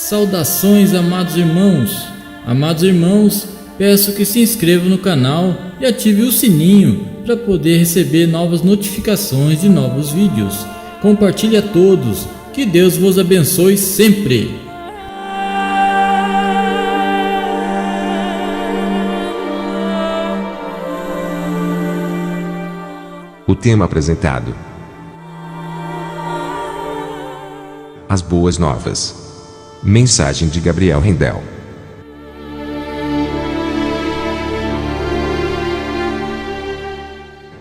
Saudações, amados irmãos! Amados irmãos, peço que se inscrevam no canal e ative o sininho para poder receber novas notificações de novos vídeos. Compartilhe a todos, que Deus vos abençoe sempre! O tema apresentado: As Boas Novas. Mensagem de Gabriel Rendel.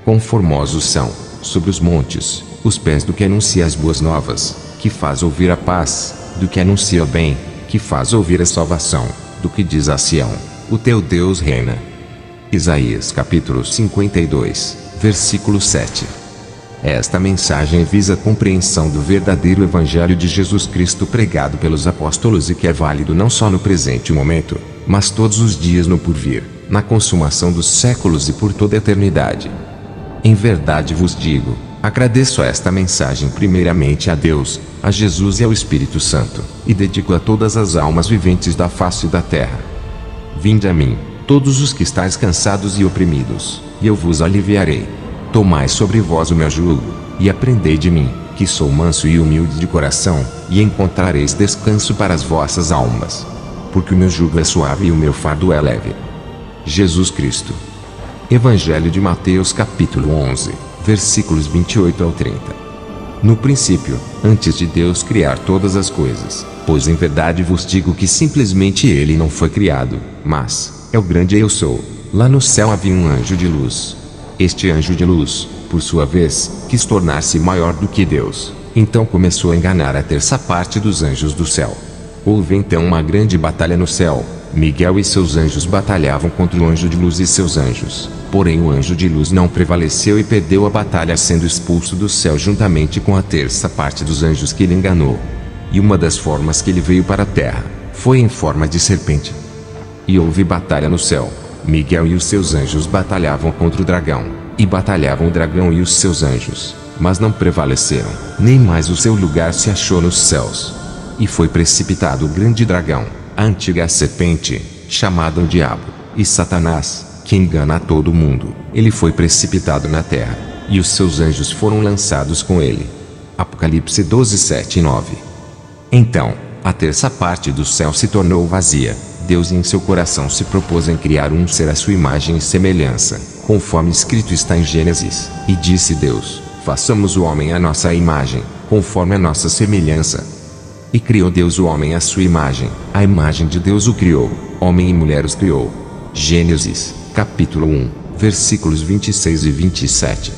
Quão formosos são, sobre os montes, os pés do que anuncia as boas novas, que faz ouvir a paz, do que anuncia o bem, que faz ouvir a salvação, do que diz a Sião: o teu Deus reina. Isaías capítulo 52, versículo 7. Esta mensagem visa a compreensão do verdadeiro Evangelho de Jesus Cristo pregado pelos apóstolos e que é válido não só no presente momento, mas todos os dias no porvir, na consumação dos séculos e por toda a eternidade. Em verdade vos digo, agradeço esta mensagem primeiramente a Deus, a Jesus e ao Espírito Santo, e dedico a todas as almas viventes da face da terra. Vinde a mim, todos os que estáis cansados e oprimidos, e eu vos aliviarei. Tomai sobre vós o meu jugo, e aprendei de mim, que sou manso e humilde de coração, e encontrareis descanso para as vossas almas. Porque o meu jugo é suave e o meu fardo é leve. Jesus Cristo. Evangelho de Mateus capítulo 11, versículos 28 ao 30. No princípio, antes de Deus criar todas as coisas, pois em verdade vos digo que simplesmente ele não foi criado, mas é o grande Eu Sou. Lá no céu havia um anjo de luz. Este anjo de luz, por sua vez, quis tornar-se maior do que Deus. Então começou a enganar a terça parte dos anjos do céu. Houve então uma grande batalha no céu. Miguel e seus anjos batalhavam contra o anjo de luz e seus anjos. Porém o anjo de luz não prevaleceu e perdeu a batalha, sendo expulso do céu juntamente com a terça parte dos anjos que ele enganou. E uma das formas que ele veio para a terra foi em forma de serpente. E houve batalha no céu. Miguel e os seus anjos batalhavam contra o dragão, e batalhavam o dragão e os seus anjos, mas não prevaleceram, nem mais o seu lugar se achou nos céus. E foi precipitado o grande dragão, a antiga serpente, chamada o Diabo, e Satanás, que engana a todo mundo. Ele foi precipitado na terra, e os seus anjos foram lançados com ele. Apocalipse 12, 7 e 9. Então, a terça parte do céu se tornou vazia. Deus em seu coração se propôs em criar um ser à sua imagem e semelhança, conforme escrito está em Gênesis. E disse Deus: façamos o homem à nossa imagem, conforme a nossa semelhança. E criou Deus o homem à sua imagem, a imagem de Deus o criou, homem e mulher os criou. Gênesis, capítulo 1, versículos 26 e 27.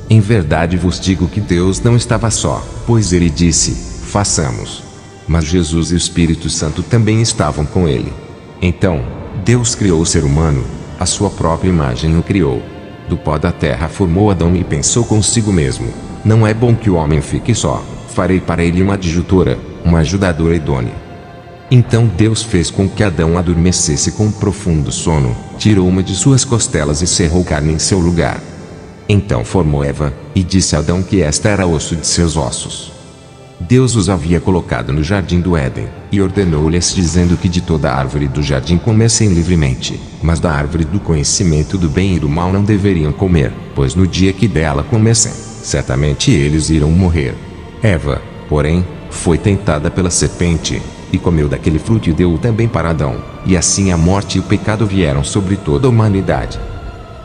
Em verdade vos digo que Deus não estava só, pois ele disse: façamos. Mas Jesus e o Espírito Santo também estavam com ele. Então, Deus criou o ser humano, a sua própria imagem o criou. Do pó da terra formou Adão e pensou consigo mesmo: não é bom que o homem fique só, farei para ele uma adjutora, uma ajudadora idônea. Então Deus fez com que Adão adormecesse com um profundo sono, tirou uma de suas costelas e cerrou carne em seu lugar. Então formou Eva, e disse a Adão que esta era osso de seus ossos. Deus os havia colocado no jardim do Éden, e ordenou-lhes dizendo que de toda a árvore do jardim comessem livremente, mas da árvore do conhecimento do bem e do mal não deveriam comer, pois no dia que dela comessem, certamente eles irão morrer. Eva, porém, foi tentada pela serpente, e comeu daquele fruto e deu-o também para Adão, e assim a morte e o pecado vieram sobre toda a humanidade.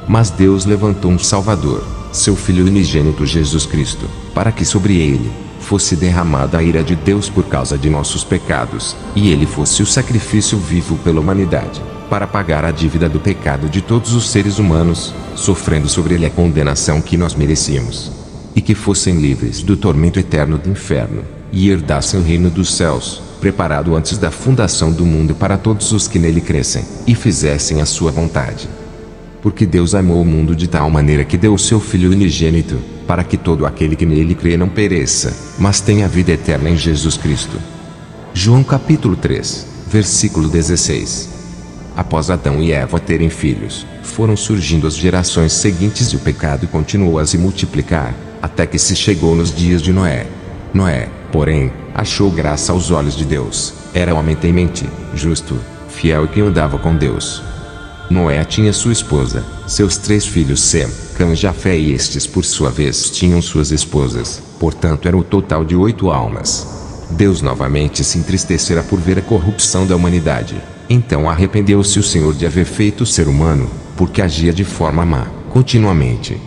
Mas Deus levantou um Salvador, seu Filho unigênito Jesus Cristo, para que sobre ele fosse derramada a ira de Deus por causa de nossos pecados, e ele fosse o sacrifício vivo pela humanidade, para pagar a dívida do pecado de todos os seres humanos, sofrendo sobre ele a condenação que nós merecíamos, e que fossem livres do tormento eterno do inferno, e herdassem o reino dos céus, preparado antes da fundação do mundo para todos os que nele crescem, e fizessem a sua vontade. Porque Deus amou o mundo de tal maneira que deu o seu Filho unigênito, para que todo aquele que nele crê não pereça, mas tenha vida eterna em Jesus Cristo. João capítulo 3, versículo 16. Após Adão e Eva terem filhos, foram surgindo as gerações seguintes e o pecado continuou a se multiplicar, até que se chegou nos dias de Noé. Noé, porém, achou graça aos olhos de Deus. Era homem temente, justo, fiel e que andava com Deus. Noé tinha sua esposa, seus 3 filhos Sem, Cã e Jafé, e estes por sua vez tinham suas esposas, portanto era o total de 8 almas. Deus novamente se entristecera por ver a corrupção da humanidade. Então arrependeu-se o Senhor de haver feito o ser humano, porque agia de forma má, continuamente.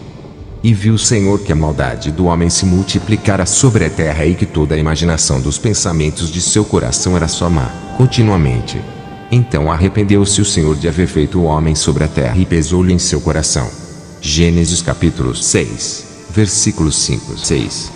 E viu o Senhor que a maldade do homem se multiplicara sobre a terra e que toda a imaginação dos pensamentos de seu coração era só má, continuamente. Então arrependeu-se o Senhor de haver feito o homem sobre a terra e pesou-lhe em seu coração. Gênesis capítulo 6, versículos 5 e 6.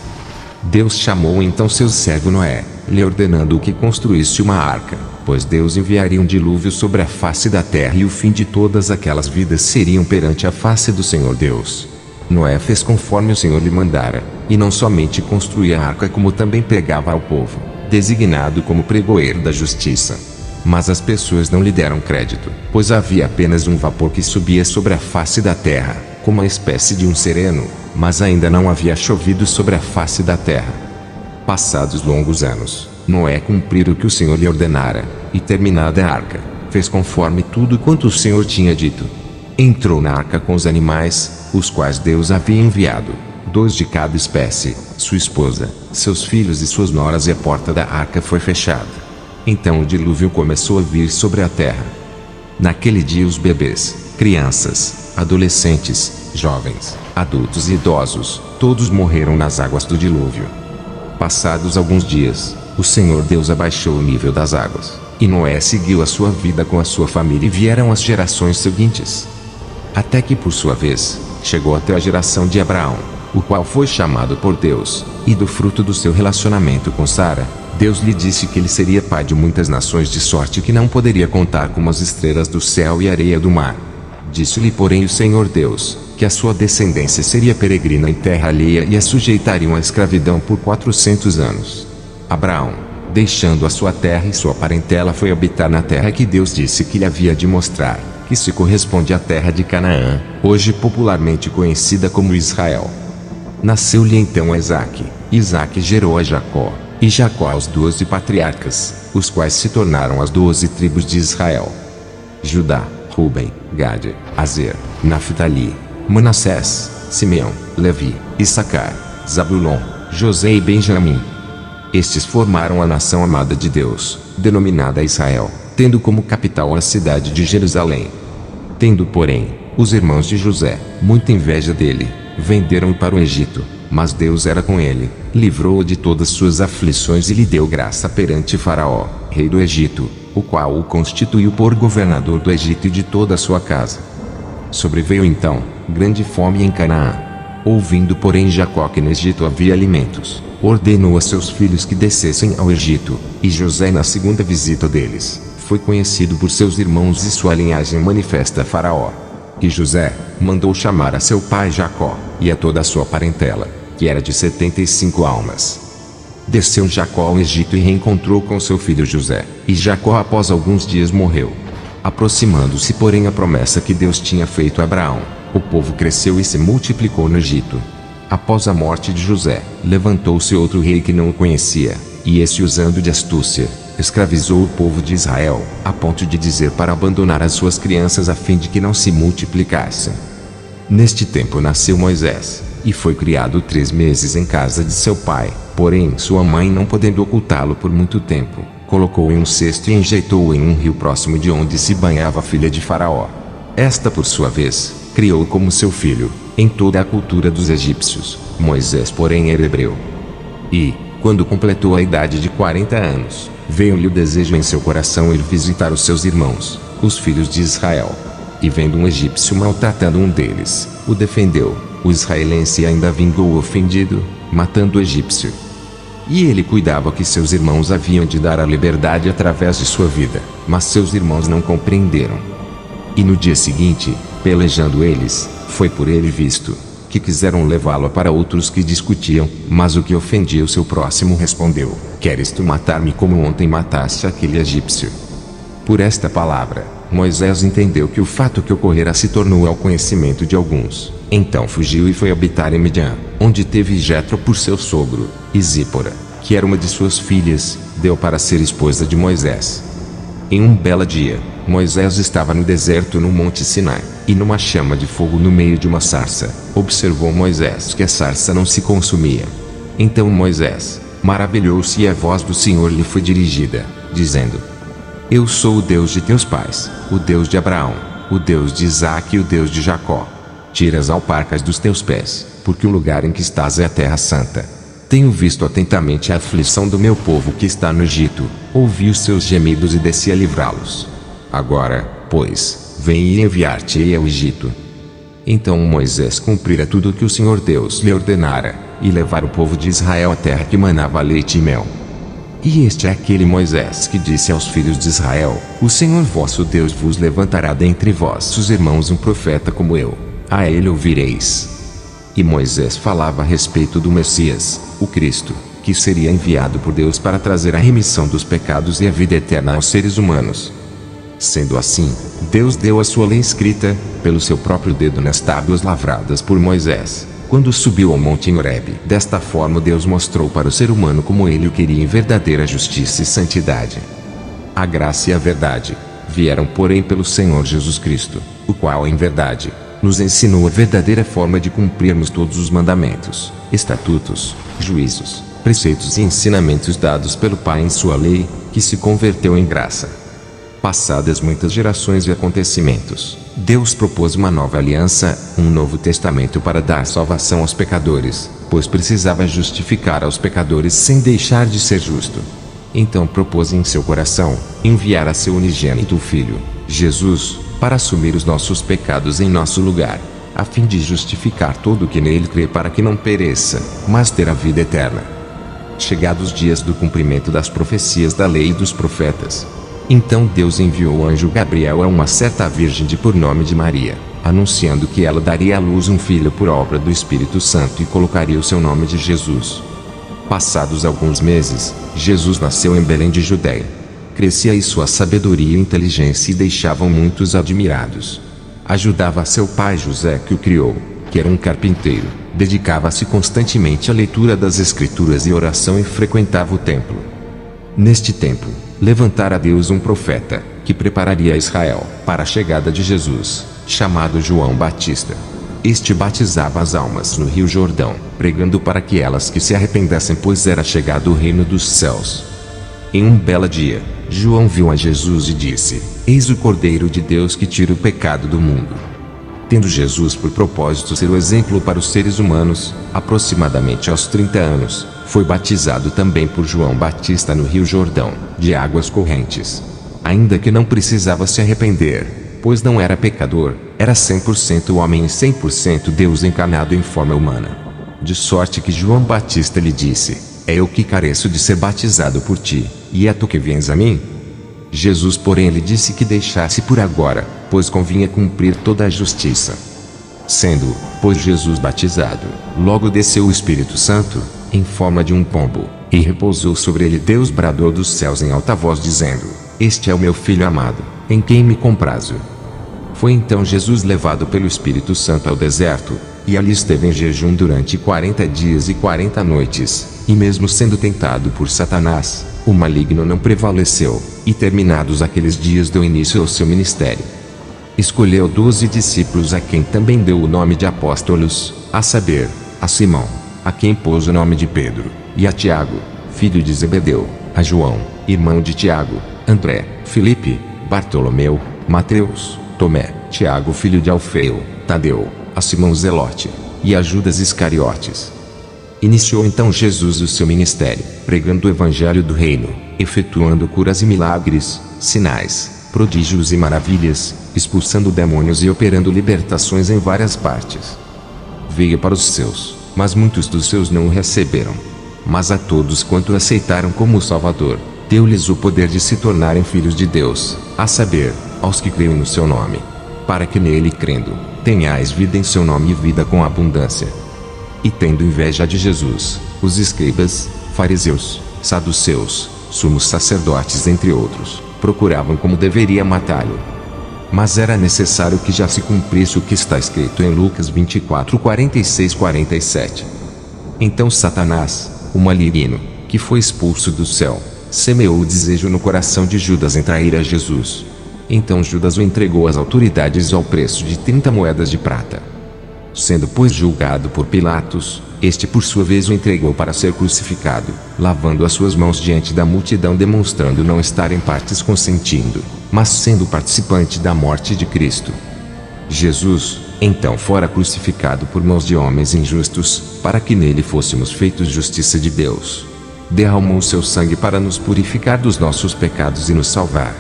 Deus chamou então seu servo Noé, lhe ordenando que construísse uma arca, pois Deus enviaria um dilúvio sobre a face da terra e o fim de todas aquelas vidas seriam perante a face do Senhor Deus. Noé fez conforme o Senhor lhe mandara, e não somente construía a arca como também pregava ao povo, designado como pregoeiro da justiça. Mas as pessoas não lhe deram crédito, pois havia apenas um vapor que subia sobre a face da terra, como uma espécie de um sereno, mas ainda não havia chovido sobre a face da terra. Passados longos anos, Noé cumpriu o que o Senhor lhe ordenara, e terminada a arca, fez conforme tudo quanto o Senhor tinha dito. Entrou na arca com os animais, os quais Deus havia enviado, 2 de cada espécie, sua esposa, seus filhos e suas noras, e a porta da arca foi fechada. Então o dilúvio começou a vir sobre a terra. Naquele dia os bebês, crianças, adolescentes, jovens, adultos e idosos, todos morreram nas águas do dilúvio. Passados alguns dias, o Senhor Deus abaixou o nível das águas, e Noé seguiu a sua vida com a sua família, e vieram as gerações seguintes. Até que por sua vez, chegou até a geração de Abraão, o qual foi chamado por Deus, e do fruto do seu relacionamento com Sara, Deus lhe disse que ele seria pai de muitas nações, de sorte que não poderia contar como as estrelas do céu e a areia do mar. Disse-lhe, porém, o Senhor Deus, que a sua descendência seria peregrina em terra alheia e a sujeitariam à escravidão por 400 anos. Abraão, deixando a sua terra e sua parentela, foi habitar na terra que Deus disse que lhe havia de mostrar, que se corresponde à terra de Canaã, hoje popularmente conhecida como Israel. Nasceu-lhe então Isaque. Isaque gerou a Jacó, e Jacó aos 12 patriarcas, os quais se tornaram as 12 tribos de Israel: Judá, Ruben, Gade, Azer, Naftali, Manassés, Simeão, Levi, Issacar, Zabulon, José e Benjamim. Estes formaram a nação amada de Deus, denominada Israel, tendo como capital a cidade de Jerusalém. Tendo, porém, os irmãos de José muita inveja dele, venderam-o para o Egito, mas Deus era com ele, livrou-o de todas suas aflições e lhe deu graça perante Faraó, rei do Egito, o qual o constituiu por governador do Egito e de toda a sua casa. Sobreveio então grande fome em Canaã. Ouvindo, porém, Jacó que no Egito havia alimentos, ordenou a seus filhos que descessem ao Egito, e José, na segunda visita deles, foi conhecido por seus irmãos e sua linhagem manifesta a Faraó. E José mandou chamar a seu pai Jacó, e a toda a sua parentela, que era de 75 almas. Desceu Jacó ao Egito e reencontrou com seu filho José, e Jacó após alguns dias morreu. Aproximando-se, porém, a promessa que Deus tinha feito a Abraão, o povo cresceu e se multiplicou no Egito. Após a morte de José, levantou-se outro rei que não o conhecia, e esse, usando de astúcia, escravizou o povo de Israel, a ponto de dizer para abandonar as suas crianças a fim de que não se multiplicassem. Neste tempo nasceu Moisés, e foi criado 3 meses em casa de seu pai, porém sua mãe, não podendo ocultá-lo por muito tempo, colocou-o em um cesto e enjeitou-o em um rio próximo de onde se banhava a filha de Faraó. Esta, por sua vez, criou-o como seu filho, em toda a cultura dos egípcios. Moisés, porém, era hebreu. E, quando completou a idade de 40 anos, veio-lhe o desejo em seu coração ir visitar os seus irmãos, os filhos de Israel. E vendo um egípcio maltratando um deles, o defendeu. O israelense ainda vingou o ofendido, matando o egípcio. E ele cuidava que seus irmãos haviam de dar a liberdade através de sua vida, mas seus irmãos não compreenderam. E no dia seguinte, pelejando eles, foi por ele visto, que quiseram levá-lo para outros que discutiam, mas o que ofendia o seu próximo respondeu: Queres tu matar-me como ontem mataste aquele egípcio? Por esta palavra, Moisés entendeu que o fato que ocorrera se tornou ao conhecimento de alguns. Então fugiu e foi habitar em Midian, onde teve Jetro por seu sogro, e Zípora, que era uma de suas filhas, deu para ser esposa de Moisés. Em um belo dia, Moisés estava no deserto no Monte Sinai, e numa chama de fogo no meio de uma sarça, observou Moisés que a sarça não se consumia. Então Moisés maravilhou-se e a voz do Senhor lhe foi dirigida, dizendo: Eu sou o Deus de teus pais, o Deus de Abraão, o Deus de Isaque e o Deus de Jacó. Tira as alparcas dos teus pés, porque o lugar em que estás é a terra santa. Tenho visto atentamente a aflição do meu povo que está no Egito, ouvi os seus gemidos e desci a livrá-los. Agora, pois, vem e enviar-te-ei ao Egito. Então Moisés cumprira tudo o que o Senhor Deus lhe ordenara, e levar o povo de Israel à terra que manava leite e mel. E este é aquele Moisés que disse aos filhos de Israel: O Senhor vosso Deus vos levantará dentre vossos irmãos um profeta como eu, a ele ouvireis. E Moisés falava a respeito do Messias, o Cristo, que seria enviado por Deus para trazer a remissão dos pecados e a vida eterna aos seres humanos. Sendo assim, Deus deu a sua lei escrita, pelo seu próprio dedo nas tábuas lavradas por Moisés, quando subiu ao monte em Horebe. Desta forma Deus mostrou para o ser humano como ele o queria em verdadeira justiça e santidade. A graça e a verdade vieram, porém, pelo Senhor Jesus Cristo, o qual, em verdade, nos ensinou a verdadeira forma de cumprirmos todos os mandamentos, estatutos, juízos, preceitos e ensinamentos dados pelo Pai em sua lei, que se converteu em graça. Passadas muitas gerações e acontecimentos, Deus propôs uma nova aliança, um novo testamento para dar salvação aos pecadores, pois precisava justificar aos pecadores sem deixar de ser justo. Então propôs em seu coração enviar a seu unigênito Filho, Jesus, para assumir os nossos pecados em nosso lugar, a fim de justificar todo o que nele crê para que não pereça, mas ter a vida eterna. Chegados os dias do cumprimento das profecias da lei e dos profetas, então Deus enviou o anjo Gabriel a uma certa virgem por nome de Maria, anunciando que ela daria à luz um filho por obra do Espírito Santo e colocaria o seu nome de Jesus. Passados alguns meses, Jesus nasceu em Belém de Judeia. Crescia e sua sabedoria e inteligência e deixavam muitos admirados. Ajudava a seu pai José que o criou, que era um carpinteiro, dedicava-se constantemente à leitura das Escrituras e oração e frequentava o templo. Neste tempo, levantara Deus um profeta, que prepararia Israel para a chegada de Jesus, chamado João Batista. Este batizava as almas no rio Jordão, pregando para que elas que se arrependessem, pois era chegado o reino dos céus. Em um belo dia, João viu a Jesus e disse: Eis o Cordeiro de Deus que tira o pecado do mundo. Tendo Jesus por propósito ser o exemplo para os seres humanos, aproximadamente aos 30 anos, foi batizado também por João Batista no rio Jordão, de águas correntes. Ainda que não precisava se arrepender, pois não era pecador, era 100% homem e 100% Deus encarnado em forma humana. De sorte que João Batista lhe disse: É eu que careço de ser batizado por ti, e é tu que vens a mim? Jesus, porém, lhe disse que deixasse por agora, pois convinha cumprir toda a justiça. Sendo, pois, Jesus batizado, logo desceu o Espírito Santo, em forma de um pombo, e repousou sobre ele. Deus bradou dos céus em alta voz, dizendo: Este é o meu Filho amado, em quem me comprazo. Foi então Jesus levado pelo Espírito Santo ao deserto, e ali esteve em jejum durante 40 dias e 40 noites, e mesmo sendo tentado por Satanás, o maligno não prevaleceu, e terminados aqueles dias deu início ao seu ministério. Escolheu 12 discípulos a quem também deu o nome de apóstolos, a saber, a Simão, a quem pôs o nome de Pedro, e a Tiago, filho de Zebedeu, a João, irmão de Tiago, André, Filipe, Bartolomeu, Mateus, Tomé, Tiago filho de Alfeu, Tadeu, a Simão Zelote, e a Judas Iscariotes. Iniciou então Jesus o seu ministério, pregando o evangelho do reino, efetuando curas e milagres, sinais, prodígios e maravilhas, expulsando demônios e operando libertações em várias partes. Veio para os seus, mas muitos dos seus não o receberam. Mas a todos quanto o aceitaram como Salvador, deu-lhes o poder de se tornarem filhos de Deus, a saber, aos que creem no seu nome. Para que nele crendo, tenhais vida em seu nome e vida com abundância. E tendo inveja de Jesus, os escribas, fariseus, saduceus, sumos sacerdotes entre outros, procuravam como deveria matá-lo. Mas era necessário que já se cumprisse o que está escrito em Lucas 24, 46-47. Então Satanás, o maligno, que foi expulso do céu, semeou o desejo no coração de Judas em trair a Jesus. Então Judas o entregou às autoridades ao preço de 30 moedas de prata. Sendo, pois, julgado por Pilatos, este por sua vez o entregou para ser crucificado, lavando as suas mãos diante da multidão, demonstrando não estar em partes consentindo, mas sendo participante da morte de Cristo. Jesus, então, fora crucificado por mãos de homens injustos, para que nele fôssemos feitos justiça de Deus. Derramou seu sangue para nos purificar dos nossos pecados e nos salvar.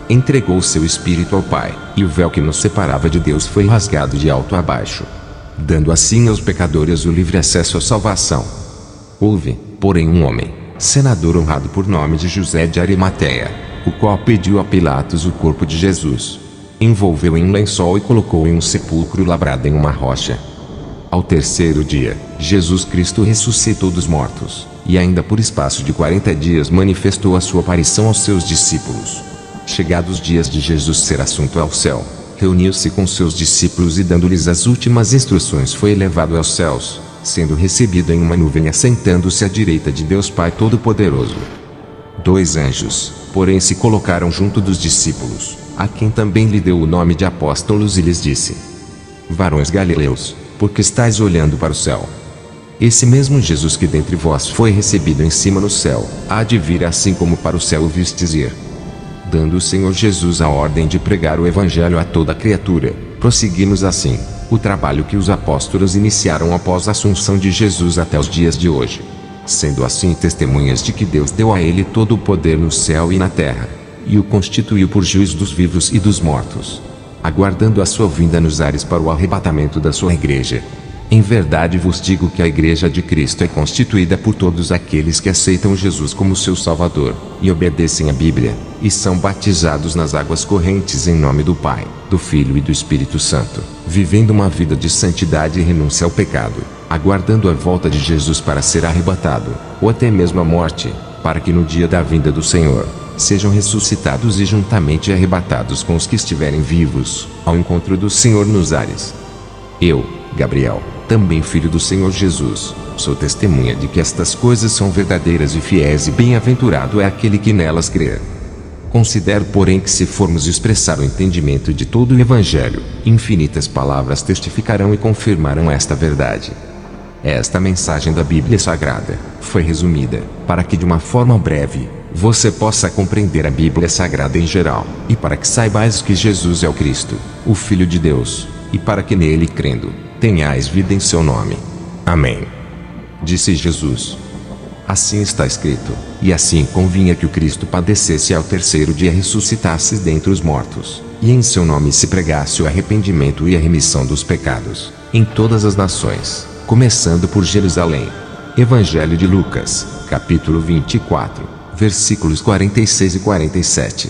Entregou seu Espírito ao Pai, e o véu que nos separava de Deus foi rasgado de alto a baixo, dando assim aos pecadores o livre acesso à salvação. Houve, porém, um homem, senador honrado por nome de José de Arimateia, o qual pediu a Pilatos o corpo de Jesus. Envolveu em um lençol e colocou em um sepulcro lavrado em uma rocha. Ao terceiro dia, Jesus Cristo ressuscitou dos mortos, e ainda por espaço de 40 dias manifestou a sua aparição aos seus discípulos. Chegados os dias de Jesus ser assunto ao céu, reuniu-se com seus discípulos e, dando-lhes as últimas instruções, foi elevado aos céus, sendo recebido em uma nuvem, assentando-se à direita de Deus Pai Todo-Poderoso. 2 anjos, porém, se colocaram junto dos discípulos, a quem também lhe deu o nome de apóstolos, e lhes disse: Varões galileus, por que estáis olhando para o céu? Esse mesmo Jesus que dentre vós foi recebido em cima no céu, há de vir assim como para o céu o vistes ir. Dando o Senhor Jesus a ordem de pregar o Evangelho a toda criatura, prosseguimos assim o trabalho que os apóstolos iniciaram após a assunção de Jesus até os dias de hoje. Sendo assim testemunhas de que Deus deu a ele todo o poder no céu e na terra, e o constituiu por juiz dos vivos e dos mortos, aguardando a sua vinda nos ares para o arrebatamento da sua igreja. Em verdade vos digo que a igreja de Cristo é constituída por todos aqueles que aceitam Jesus como seu Salvador, e obedecem à Bíblia, e são batizados nas águas correntes em nome do Pai, do Filho e do Espírito Santo, vivendo uma vida de santidade e renúncia ao pecado, aguardando a volta de Jesus para ser arrebatado, ou até mesmo a morte, para que no dia da vinda do Senhor, sejam ressuscitados e juntamente arrebatados com os que estiverem vivos, ao encontro do Senhor nos ares. Eu, Gabriel, também filho do Senhor Jesus, sou testemunha de que estas coisas são verdadeiras e fiéis, e bem-aventurado é aquele que nelas crer. Considero, porém, que se formos expressar o entendimento de todo o Evangelho, infinitas palavras testificarão e confirmarão esta verdade. Esta mensagem da Bíblia Sagrada foi resumida, para que de uma forma breve, você possa compreender a Bíblia Sagrada em geral, e para que saibais que Jesus é o Cristo, o Filho de Deus, e para que nele crendo, tenhais vida em seu nome. Amém. Disse Jesus. Assim está escrito, e assim convinha que o Cristo padecesse e ao terceiro dia ressuscitasse dentre os mortos, e em seu nome se pregasse o arrependimento e a remissão dos pecados, em todas as nações, começando por Jerusalém. Evangelho de Lucas, capítulo 24, versículos 46 e 47.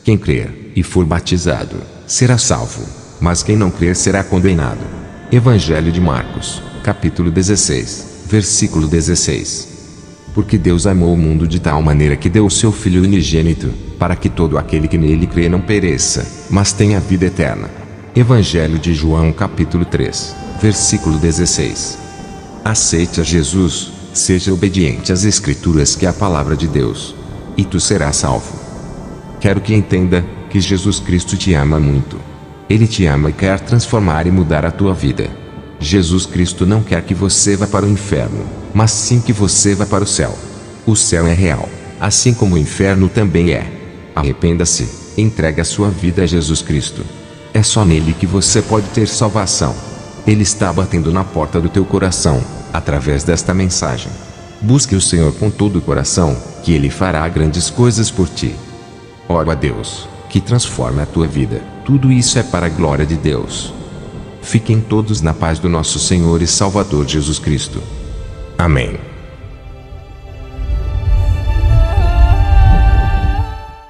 Quem crer e for batizado, será salvo, mas quem não crer será condenado. Evangelho de Marcos, capítulo 16, versículo 16. Porque Deus amou o mundo de tal maneira que deu o seu Filho unigênito, para que todo aquele que nele crê não pereça, mas tenha vida eterna. Evangelho de João, capítulo 3, versículo 16. Aceite a Jesus, seja obediente às Escrituras, que é a palavra de Deus, e tu serás salvo. Quero que entenda que Jesus Cristo te ama muito. Ele te ama e quer transformar e mudar a tua vida. Jesus Cristo não quer que você vá para o inferno, mas sim que você vá para o céu. O céu é real, assim como o inferno também é. Arrependa-se, entregue a sua vida a Jesus Cristo. É só nele que você pode ter salvação. Ele está batendo na porta do teu coração, através desta mensagem. Busque o Senhor com todo o coração, que Ele fará grandes coisas por ti. Ora a Deus, que transforma a tua vida. Tudo isso é para a glória de Deus. Fiquem todos na paz do nosso Senhor e Salvador Jesus Cristo. Amém.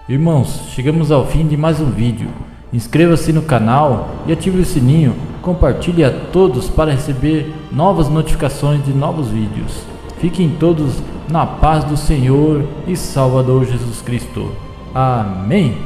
Irmãos, chegamos ao fim de mais um vídeo. Inscreva-se no canal e ative o sininho. Compartilhe a todos para receber novas notificações de novos vídeos. Fiquem todos na paz do Senhor e Salvador Jesus Cristo. Amém.